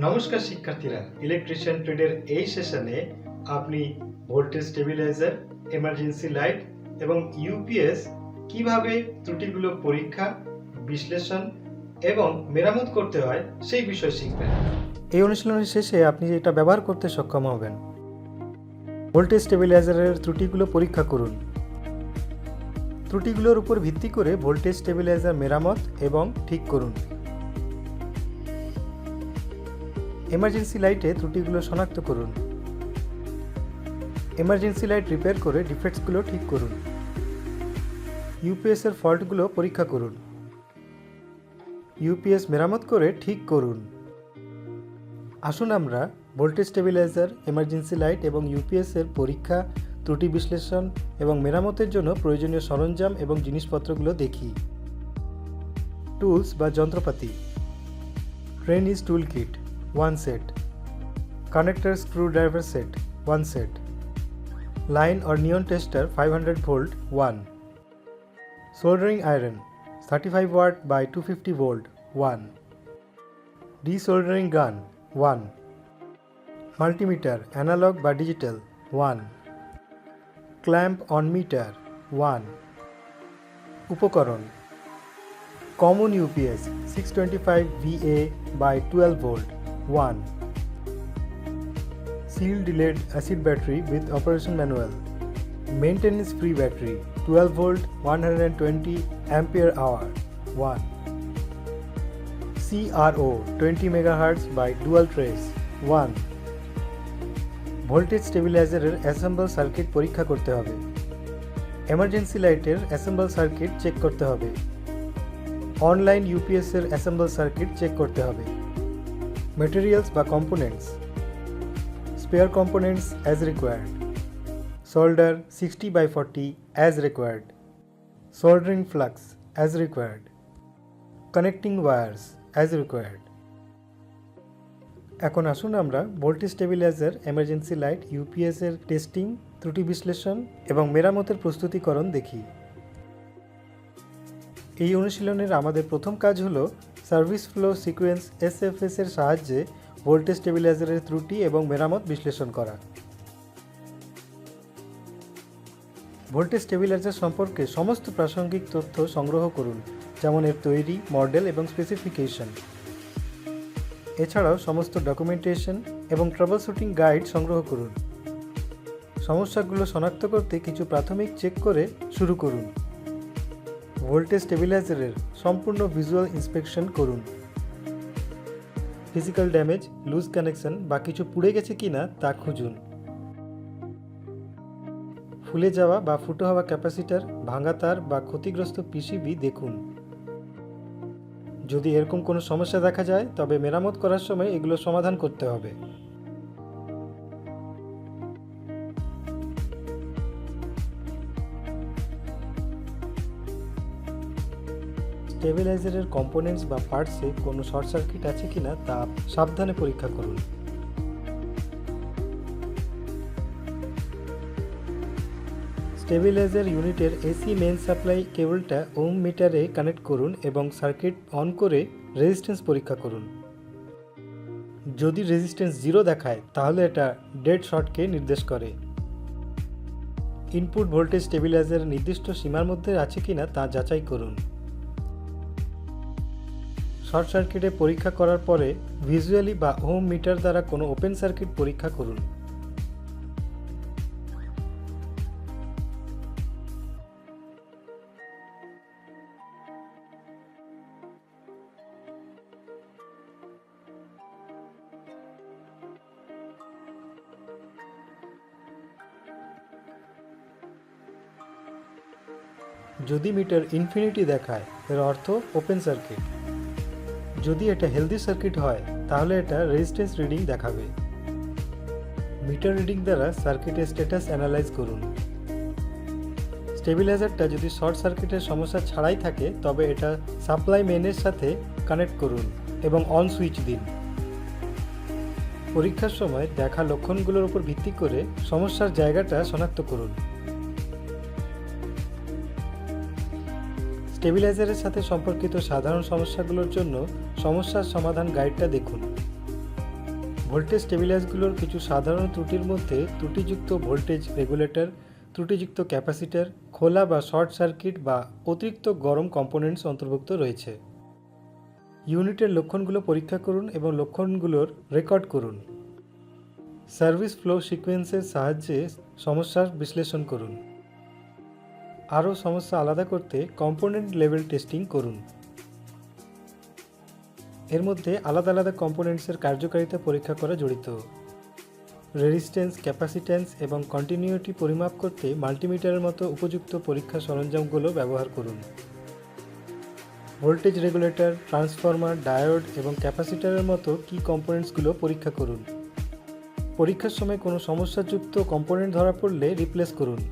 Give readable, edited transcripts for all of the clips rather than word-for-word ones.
নমস্কার শিক্ষার্থীরা, ইলেকট্রিশিয়ান ট্রেডের এই সেশনে আপনি ভোল্টেজ স্টেবিলাইজার, এমার্জেন্সি লাইট এবং ইউপিএস কিভাবে ত্রুটিগুলো পরীক্ষা, বিশ্লেষণ এবং মেরামত করতে হয় সেই বিষয় শিখবেন। এই অনুশীলনের শেষে আপনি এটা ব্যবহার করতে সক্ষম হবেন। ভোল্টেজ স্টেবিলাইজারের ত্রুটিগুলো পরীক্ষা করুন। ত্রুটিগুলোর উপর ভিত্তি করে ভোল্টেজ স্টেবিলাইজার মেরামত এবং ঠিক করুন। এমার্জেন্সি লাইটে ত্রুটিগুলো শনাক্ত করুন। এমার্জেন্সি লাইট রিপেয়ার করে ডিফেক্টসগুলো ঠিক করুন। ইউপিএস এর ফল্টগুলো পরীক্ষা করুন। ইউপিএস মেরামত করে ঠিক করুন। আসুন আমরা ভোল্টেজ স্টেবিলাইজার, এমার্জেন্সি লাইট এবং ইউপিএস এর পরীক্ষা, ত্রুটি বিশ্লেষণ এবং মেরামতের জন্য প্রয়োজনীয় সরঞ্জাম এবং জিনিসপত্রগুলো দেখি। টুলস বা যন্ত্রপাতি। Trainees tool kit 1 set, connector screwdriver set 1 set, line or neon tester 500 volt 1, soldering iron 35 watt by 250 volt 1, desoldering gun 1, multimeter analog by digital 1, clamp on meter 1, উপকরণ common UPS 625 VA by 12 volt 1, sealed lead acid battery with operation manual, maintenance free battery 12 volt 120 ampere hour 1, CRO 20 MHz by dual trace 1. Voltage স্টেবিলাইজারের assemble circuit পরীক্ষা করতে হবে। Emergency লাইটের assemble circuit check করতে হবে। Online UPS এর assemble circuit check করতে হবে। Materials বা components, spare components as required, solder 60 by 40 as required, soldering flux as required, connecting wires as required. এখন আসুন আমরা voltage stabiliser, emergency light, UPS এর টেস্টিং, ত্রুটি বিশ্লেষণ এবং মেরামতের প্রস্তুতিকরণ দেখি। এই অনুশীলনের আমাদের প্রথম কাজ হলো সার্ভিস ফ্লো সিকোয়েন্স এসএফএস এর সাহায্যে ভোল্টেজ স্টেবিলাইজারের ত্রুটি এবং মেরামত বিশ্লেষণ করা। ভোল্টেজ স্টেবিলাইজার সম্পর্কে সমস্ত প্রাসঙ্গিক তথ্য সংগ্রহ করুন, যেমন এর তৈরি, মডেল এবং স্পেসিফিকেশন। এছাড়াও সমস্ত ডকুমেন্টেশন এবং ট্রাবল শুটিং গাইড সংগ্রহ করুন। সমস্যাগুলো শনাক্ত করতে কিছু প্রাথমিক চেক করে শুরু করুন। ভোল্টেজ স্টেবিলাইজারের সম্পূর্ণ ভিজুয়াল ইন্সপেকশন করুন। ফিজিক্যাল ড্যামেজ, লুজ কানেকশন বা কিছু পুড়ে গেছে কিনা তা খুঁজুন। ফুলে যাওয়া বা ফুটো হওয়া ক্যাপাসিটার, ভাঙা তার বা ক্ষতিগ্রস্ত পিসিবি দেখুন। যদি এরকম কোনো সমস্যা দেখা যায় তবে মেরামত করার সময় এগুলো সমাধান করতে হবে। স্টেবিলাইজারের কম্পোনেন্টস বা পার্টসে কোনো শর্ট সার্কিট আছে কিনা তা সাবধানে পরীক্ষা করুন। স্টেবিলাইজার ইউনিটের এসি মেইন সাপ্লাই কেবলটা ওহম মিটারে কানেক্ট করুন এবং সার্কিট অন করে রেজিস্ট্যান্স পরীক্ষা করুন। যদি রেজিস্ট্যান্স 0 দেখায় তাহলে এটা ডেড শর্টকে নির্দেশ করে। ইনপুট ভোল্টেজ স্টেবিলাইজার নির্দিষ্ট সীমার মধ্যে আছে কিনা তা যাচাই করুন। শর্ট সার্কিটে পরীক্ষা করার পরে ভিজুয়ালি বা ওহম মিটার দ্বারা কোনো ওপেন সার্কিট পরীক্ষা করুন। যদি মিটার ইনফিনিটি দেখায় এর অর্থ ওপেন সার্কিট। যদি এটা হেলদি সার্কিট হয় তাহলে এটা রেজিস্ট্যান্স রিডিং দেখাবে। মিটার রিডিং দ্বারা সার্কিটের স্ট্যাটাস অ্যানালাইজ করুন। স্টেবিলাইজারটা যদি শর্ট সার্কিটের সমস্যা ছাড়াই থাকে তবে এটা সাপ্লাই মেইনের সাথে কানেক্ট করুন এবং অন সুইচ দিন। পরীক্ষার সময় দেখা লক্ষণগুলোর উপর ভিত্তি করে সমস্যার জায়গাটা শনাক্ত করুন। স্টেবিলাইজারের সাথে সম্পর্কিত সাধারণ সমস্যাগুলোর জন্য সমস্যার সমাধান গাইডটা দেখুন। ভোল্টেজ স্টেবিলাইজারগুলোর কিছু সাধারণ ত্রুটির মধ্যে ত্রুটিযুক্ত ভোল্টেজ রেগুলেটর, ত্রুটিযুক্ত ক্যাপাসিটর, খোলা বা শর্ট সার্কিট বা অতিরিক্ত গরম কম্পোনেন্টস অন্তর্ভুক্ত রয়েছে। ইউনিটের লক্ষণগুলো পরীক্ষা করুন এবং লক্ষণগুলোর রেকর্ড করুন। সার্ভিস ফ্লো সিকোয়েন্সের সাহায্যে সমস্যার বিশ্লেষণ করুন। আরও সমস্যা আলাদা করতে কম্পোনেন্ট লেভেল টেস্টিং করুন। এর মধ্যে আলাদা আলাদা কম্পোনেন্টসের কার্যকারিতা পরীক্ষা করা জড়িত। রেজিস্ট্যান্স, ক্যাপাসিট্যান্স এবং কন্টিনিউটি পরিমাপ করতে মাল্টিমিটারের মতো উপযুক্ত পরীক্ষা সরঞ্জামগুলো ব্যবহার করুন। ভোল্টেজ রেগুলেটর, ট্রান্সফরমার, ডায়োড এবং ক্যাপাসিটরের মতো কি কম্পোনেন্টসগুলো পরীক্ষা করুন। পরীক্ষার সময় কোনো সমস্যাযুক্ত কম্পোনেন্ট ধরা পড়লে রিপ্লেস করুন।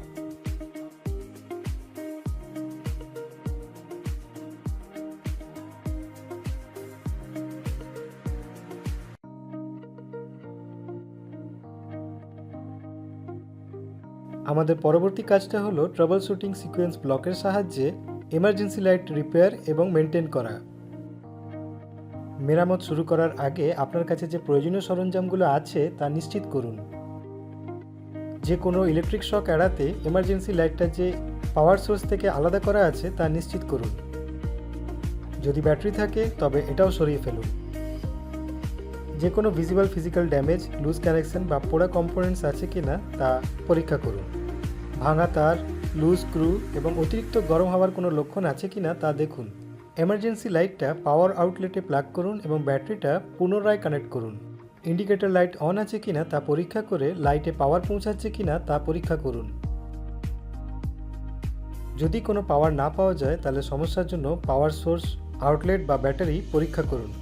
আমাদের পরবর্তী কাজটা হলো ট্রাবল শুটিং সিকোয়েন্স ব্লকের সাহায্যে এমার্জেন্সি লাইট রিপেয়ার এবং মেনটেন করা। মেরামত শুরু করার আগে আপনার কাছে যে প্রয়োজনীয় সরঞ্জামগুলো আছে তা নিশ্চিত করুন। যে কোনো ইলেকট্রিক শক এড়াতে এমার্জেন্সি লাইটটা যে পাওয়ার সোর্স থেকে আলাদা করা আছে তা নিশ্চিত করুন। যদি ব্যাটারি থাকে তবে এটাও সরিয়ে ফেলুন। যে কোনো visible physical damage, loose connection বা পোড়া কম্পোনেন্টস আছে কিনা তা পরীক্ষা করুন। ভাঙা তার, লুজ স্ক্রু এবং অতিরিক্ত গরম হওয়ার কোনো লক্ষণ আছে কিনা তা দেখুন। এমার্জেন্সি লাইটটা পাওয়ার আউটলেটে প্লাগ করুন এবং ব্যাটারিটা পুনরায় কানেক্ট করুন। ইন্ডিকেটর লাইট অন আছে কিনা তা পরীক্ষা করে লাইটে পাওয়ার পৌঁছাচ্ছে কিনা তা পরীক্ষা করুন। যদি কোনো পাওয়ার না পাওয়া যায় তাহলে সমস্যার জন্য পাওয়ার সোর্স, আউটলেট বা ব্যাটারি পরীক্ষা করুন।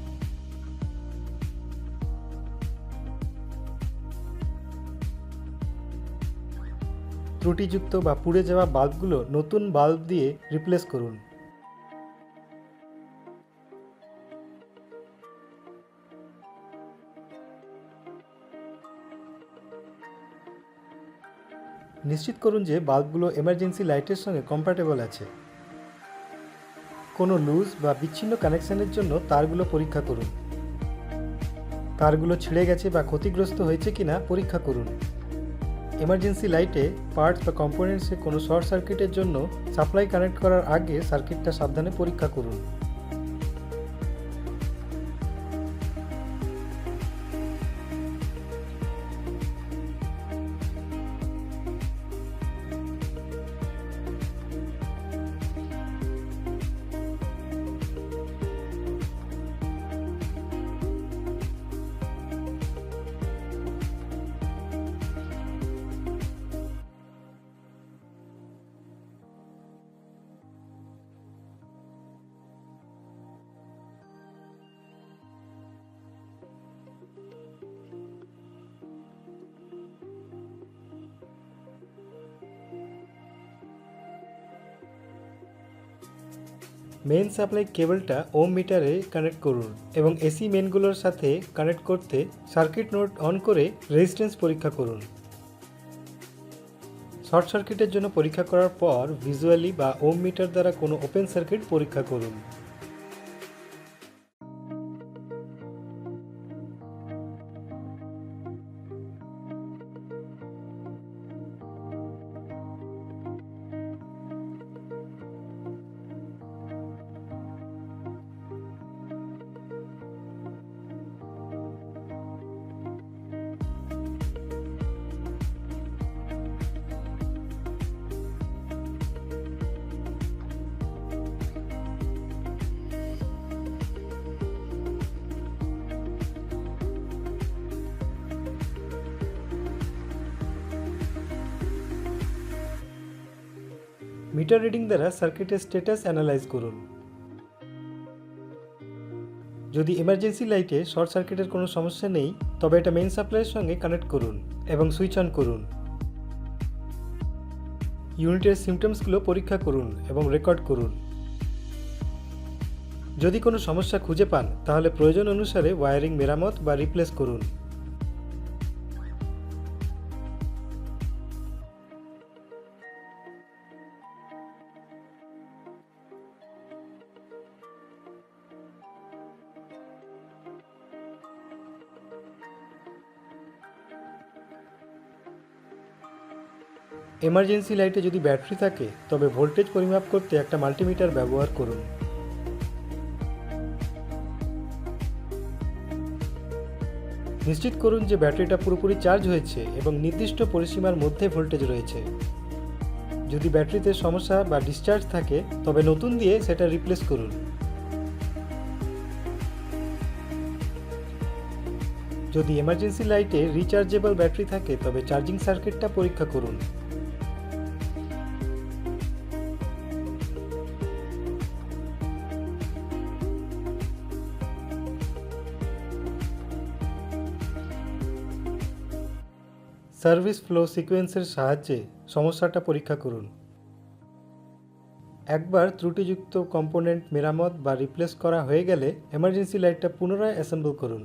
ত্রুটিযুক্ত বা পুড়ে যাওয়া বাল্বগুলো নতুন বাল্ব দিয়ে রিপ্লেস করুন। নিশ্চিত করুন যে বাল্বগুলো এমার্জেন্সি লাইটের সঙ্গে কম্প্যাটেবল আছে। কোনো লুজ বা বিচ্ছিন্ন কানেকশনের জন্য তারগুলো পরীক্ষা করুন। তারগুলো ছিঁড়ে গেছে বা ক্ষতিগ্রস্ত হয়েছে কিনা পরীক্ষা করুন। এমার্জেন্সি লাইটে পার্টস বা কম্পোনেন্টসে কোনো শর্ট সার্কিটের জন্য সাপ্লাই কানেক্ট করার আগে সার্কিটটা সাবধানে পরীক্ষা করুন। মেইন সাপ্লাই কেবলটা ওম মিটারে কানেক্ট করুন এবং এসি মেনগুলোর সাথে কানেক্ট করতে সার্কিট নোড অন করে রেজিস্ট্যান্স পরীক্ষা করুন। শর্ট সার্কিটের জন্য পরীক্ষা করার পর ভিজুয়ালি বা ওম মিটার দ্বারা কোনো ওপেন সার্কিট পরীক্ষা করুন। মিটার রিডিং দ্বারা সার্কিটের স্ট্যাটাস অ্যানালাইজ করুন। যদি এমার্জেন্সি লাইটে শর্ট সার্কিটের কোনো সমস্যা নেই তবে এটা মেইন সাপ্লাইয়ের সঙ্গে কানেক্ট করুন এবং সুইচ অন করুন। ইউনিটের সিমটমসগুলো পরীক্ষা করুন এবং রেকর্ড করুন। যদি কোনো সমস্যা খুঁজে পান তাহলে প্রয়োজন অনুসারে ওয়্যারিং মেরামত বা রিপ্লেস করুন। এমার্জেন্সি লাইটে যদি ব্যাটারি থাকে তবে ভোল্টেজ পরিমাপ করতে একটা মাল্টিমিটার ব্যবহার করুন। নিশ্চিত করুন যে ব্যাটারিটা পুরোপুরি চার্জ হয়েছে এবং নির্দিষ্ট পরিসীমার মধ্যে ভোল্টেজ রয়েছে। যদি ব্যাটারিতে সমস্যা বা ডিসচার্জ থাকে তবে নতুন দিয়ে সেটা রিপ্লেস করুন। যদি এমার্জেন্সি লাইটে রিচার্জেবল ব্যাটারি থাকে তবে চার্জিং সার্কিটটা পরীক্ষা করুন। সার্ভিস ফ্লো সিকোয়েন্সের সাহায্যে সমস্যাটা পরীক্ষা করুন। একবার ত্রুটিযুক্ত কম্পোনেন্ট মেরামত বা রিপ্লেস করা হয়ে গেলে এমার্জেন্সি লাইটটা পুনরায় অ্যাসেম্বল করুন।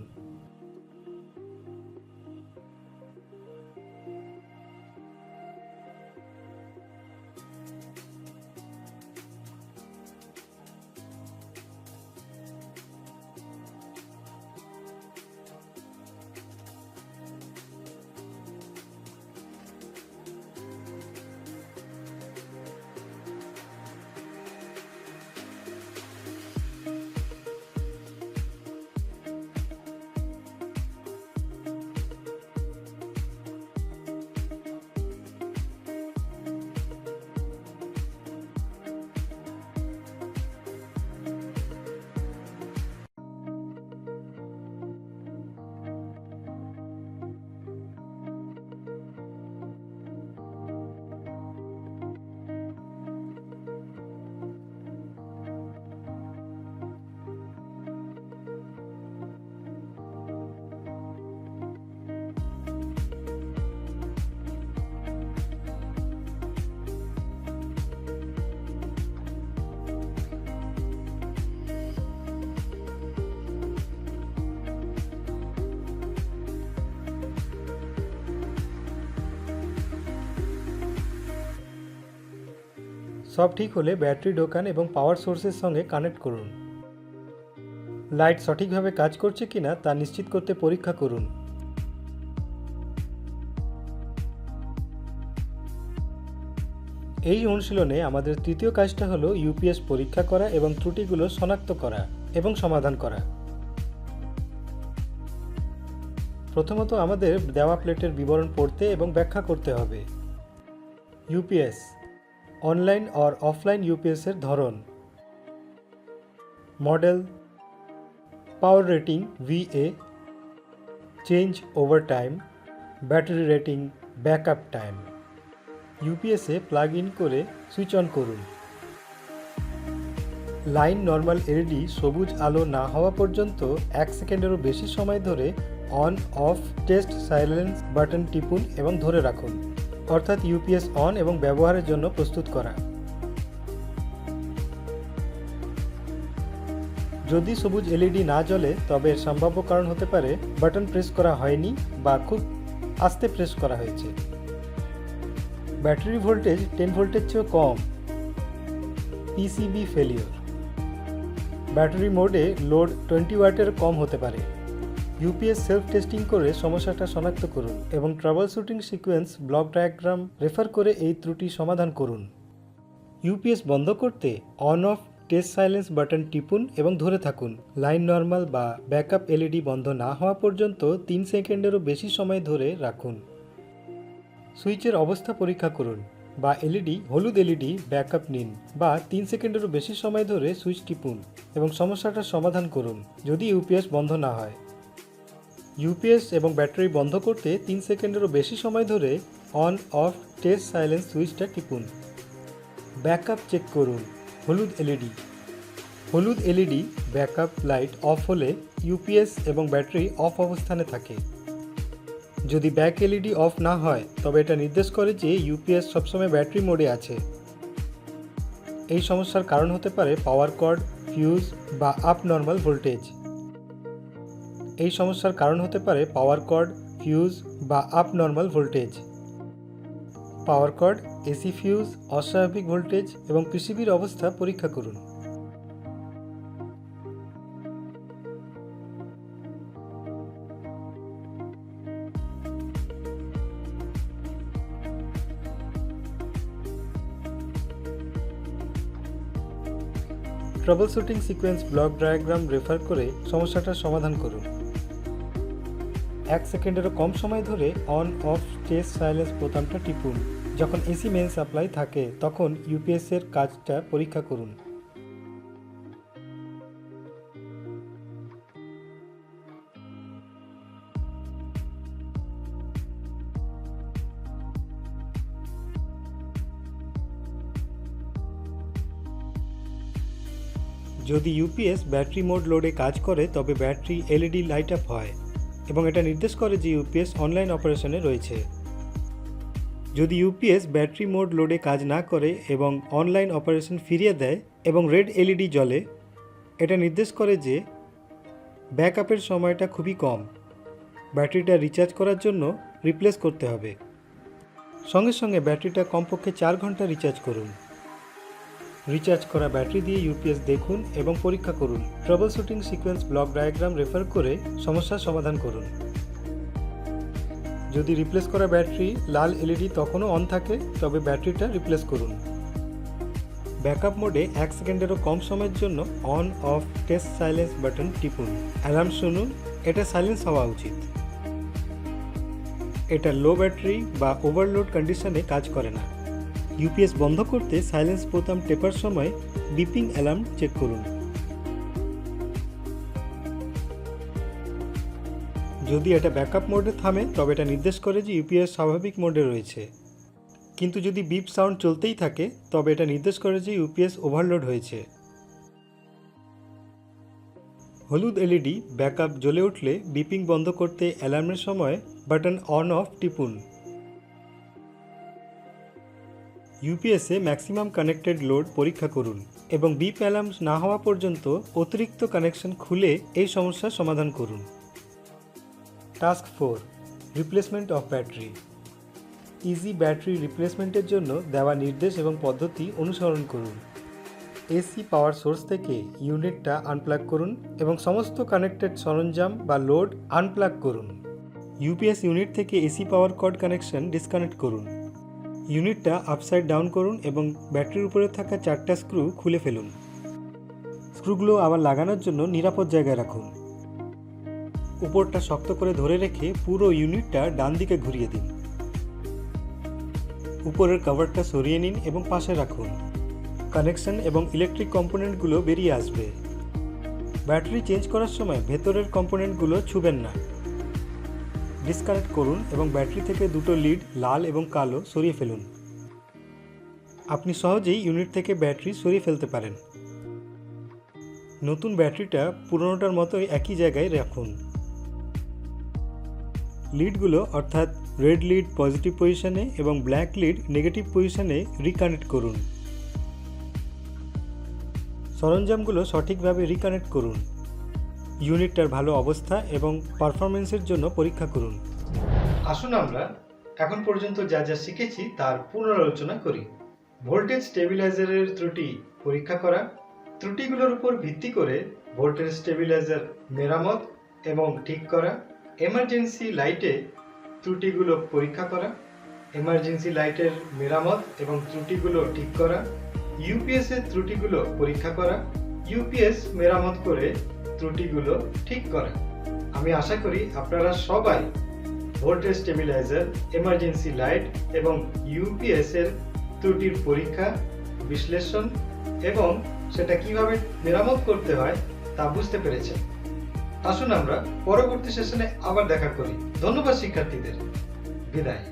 সব ঠিক হলে ব্যাটারি ঢোকান এবং পাওয়ার সোর্সের সঙ্গে কানেক্ট করুন। লাইট সঠিকভাবে কাজ করছে কিনা তা নিশ্চিত করতে পরীক্ষা করুন। এই অনুশীলনে আমাদের তৃতীয় কাজটা হলো ইউপিএস পরীক্ষা করা এবং ত্রুটিগুলো শনাক্ত করা এবং সমাধান করা। প্রথমত আমাদের দেওয়া প্লেটের বিবরণ পড়তে এবং ব্যাখ্যা করতে হবে। UPS online or offline UPS এর ধরন, model, power rating VA, change over time, battery rating, backup time. ইউপিএসে প্লাগ ইন করে সুইচ অন করুন। লাইন নর্মাল এলইডি সবুজ আলো না হওয়া পর্যন্ত 1 সেকেন্ডেরও বেশি সময় ধরে on off test silence button টিপুন এবং ধরে রাখুন, অর্থাৎ ইউপিএস অন এবং ব্যবহারের জন্য প্রস্তুত করা। যদি সবুজ এলইডি না জ্বলে তবে এর সম্ভাব্য কারণ হতে পারে বাটন প্রেস করা হয়নি বা খুব আস্তে প্রেস করা হয়েছে। ব্যাটারি ভোল্টেজ 10 ভোল্টের চেয়েও কম, পিসিবি ফেলিওর। ব্যাটারি মোডে লোড 20 ওয়াটের কম হতে পারে। ইউপিএস সেলফ টেস্টিং করে সমস্যাটা শনাক্ত করুন এবং trouble shooting sequence block diagram refer করে এই ত্রুটি সমাধান করুন। ইউপিএস বন্ধ করতে on off test silence button টিপুন এবং ধরে থাকুন। লাইন নর্মাল বা ব্যাকআপ এলইডি বন্ধ না হওয়া পর্যন্ত 3 সেকেন্ডেরও বেশি সময় ধরে রাখুন। সুইচের অবস্থা পরীক্ষা করুন বা এলইডি হলুদ এলইডি ব্যাকআপ নিন বা 3 সেকেন্ডেরও বেশি সময় ধরে সুইচ টিপুন এবং সমস্যাটার সমাধান করুন যদি ইউপিএস বন্ধ না হয়। ইউপিএস এবং ব্যাটারি বন্ধ করতে 3 সেকেন্ডেরও বেশি সময় ধরে অন অফ টেস্ট সাইলেন্স সুইচটা টিপুন। ব্যাকআপ চেক করুন। হলুদ এলইডি ব্যাকআপ লাইট অফ হলে ইউপিএস এবং ব্যাটারি অফ অবস্থানে থাকে। যদি ব্যাক এলইডি অফ না হয় তবে এটা নির্দেশ করে যে ইউপিএস সবসময় ব্যাটারি মোডে আছে। এই সমস্যার কারণ হতে পারে পাওয়ার কর্ড, ফিউজ বা abnormal voltage. Power cord, AC fuse, অস্বাভাবিক ভোল্টেজ এবং পিসিবির অবস্থা পরীক্ষা করুন। Troubleshooting sequence block diagram refer করে সমস্যাটার সমাধান করুন। 1 সেকেন্ডেরও কম সময় ধরে অন অফ টেস্ট সাইলেন্স বোতামটা টিপুন। যখন এসি মেইন সাপ্লাই থাকে তখন ইউপিএস এর কাজটা পরীক্ষা করুন। যদি ইউপিএস ব্যাটারি মোড লোডে কাজ করে তবে ব্যাটারি এলইডি লাইট আপ হয় এবং এটা নির্দেশ করে যে ইউপিএস অনলাইন অপারেশনে রয়েছে। যদি ইউপিএস ব্যাটারি মোড লোডে কাজ না করে এবং অনলাইন অপারেশন ফিরিয়ে দেয় এবং রেড এলইডি জ্বলে, এটা নির্দেশ করে যে ব্যাকআপের সময়টা খুবই কম, ব্যাটারিটা রিচার্জ করার জন্য রিপ্লেস করতে হবে। সঙ্গে সঙ্গে ব্যাটারিটা কমপক্ষে 4 ঘন্টা রিচার্জ করুন। রিচার্জ করা ব্যাটারি দিয়ে ইউপিএস দেখুন এবং পরীক্ষা করুন। Troubleshooting sequence block diagram refer করে সমস্যার সমাধান করুন। যদি রিপ্লেস করা ব্যাটারি লাল এলইডি তখনও অন থাকে তবে ব্যাটারিটা রিপ্লেস করুন। ব্যাকআপ মোডে 1 সেকেন্ডেরও কম সময়ের জন্য on off test silence button টিপুন। অ্যালার্ম শুনুন, এটা সাইলেন্স হওয়া উচিত। এটা লো ব্যাটারি বা ওভারলোড কন্ডিশনে কাজ করে না। ইউপিএস বন্ধ করতে সাইলেন্স বোতাম টেপার সময় বিপিং অ্যালার্ম চেক করুন। যদি এটা ব্যাকআপ মোডে থামে তবে এটা নির্দেশ করে যে ইউপিএস স্বাভাবিক মোডে রয়েছে, কিন্তু যদি বিপ সাউন্ড চলতেই থাকে তবে এটা নির্দেশ করে যে ইউপিএস ওভারলোড হয়েছে। হলুদ এলইডি ব্যাকআপ জ্বলে উঠলে বিপিং বন্ধ করতে অ্যালার্মের সময় বাটন অন অফ টিপুন। ইউপিএসে ম্যাক্সিমাম কানেক্টেড লোড পরীক্ষা করুন এবং বিপ অ্যালার্ম না হওয়া পর্যন্ত অতিরিক্ত কানেকশন খুলে এই সমস্যার সমাধান করুন। Task 4, replacement of battery. Easy battery রিপ্লেসমেন্টের জন্য দেওয়া নির্দেশ এবং পদ্ধতি অনুসরণ করুন। এসি পাওয়ার সোর্স থেকে ইউনিটটা আনপ্লাগ করুন এবং সমস্ত কানেক্টেড সরঞ্জাম বা লোড আনপ্লাগ করুন। ইউপিএস ইউনিট থেকে AC power cord connection disconnect করুন। ইউনিটটা আপসাইড ডাউন করুন এবং ব্যাটারির উপরে থাকা 4টা স্ক্রু খুলে ফেলুন। স্ক্রুগুলো আবার লাগানোর জন্য নিরাপদ জায়গায় রাখুন। উপরটা শক্ত করে ধরে রেখে পুরো ইউনিটটা ডান দিকে ঘুরিয়ে দিন। উপরের কভারটা সরিয়ে নিন এবং পাশে রাখুন। কানেকশন এবং ইলেকট্রিক কম্পোনেন্টগুলো বেরিয়ে আসবে। ব্যাটারি চেঞ্জ করার সময় ভেতরের কম্পোনেন্টগুলো ছুবেন না। ডিসকানেক্ট করুন এবং ব্যাটারি থেকে দুটো লিড লাল এবং কালো সরিয়ে ফেলুন। আপনি সহজেই ইউনিট থেকে ব্যাটারি সরিয়ে ফেলতে পারেন। নতুন ব্যাটারিটা পুরনোটার মতোই একই জায়গায় রাখুন। লিডগুলো অর্থাৎ রেড লিড পজিটিভ পজিশনে এবং ব্ল্যাক লিড নেগেটিভ পজিশনে রিকানেক্ট করুন। সরঞ্জামগুলো সঠিকভাবে রিকানেক্ট করুন। ইউনিটটার ভালো অবস্থা এবং পারফরমেন্সের জন্য পরীক্ষা করুন। আসুন আমরা এখন পর্যন্ত যা যা শিখেছি তার পুনরালোচনা করি। ভোল্টেজ স্টেবিলাইজারের ত্রুটি পরীক্ষা করা, ত্রুটিগুলোর উপর ভিত্তি করে ভোল্টেজ স্টেবিলাইজার মেরামত এবং ঠিক করা, এমার্জেন্সি লাইটে ত্রুটিগুলো পরীক্ষা করা, এমার্জেন্সি লাইটের মেরামত এবং ত্রুটিগুলো ঠিক করা, ইউপিএস এর ত্রুটিগুলো পরীক্ষা করা, ইউপিএস মেরামত করে ত্রুটিগুলো ঠিক করা। আমি আশা করি আপনারা সবাই ভোল্টেজ স্টেবিলাইজার, এমার্জেন্সি লাইট এবং ইউপিএস এর ত্রুটির পরীক্ষা, বিশ্লেষণ এবং সেটা কিভাবে মেরামত করতে হয় তা বুঝতে পেরেছেন। আসুন আমরা পরবর্তী সেশনে আবার দেখা করি। ধন্যবাদ শিক্ষার্থীদের। বিদায়।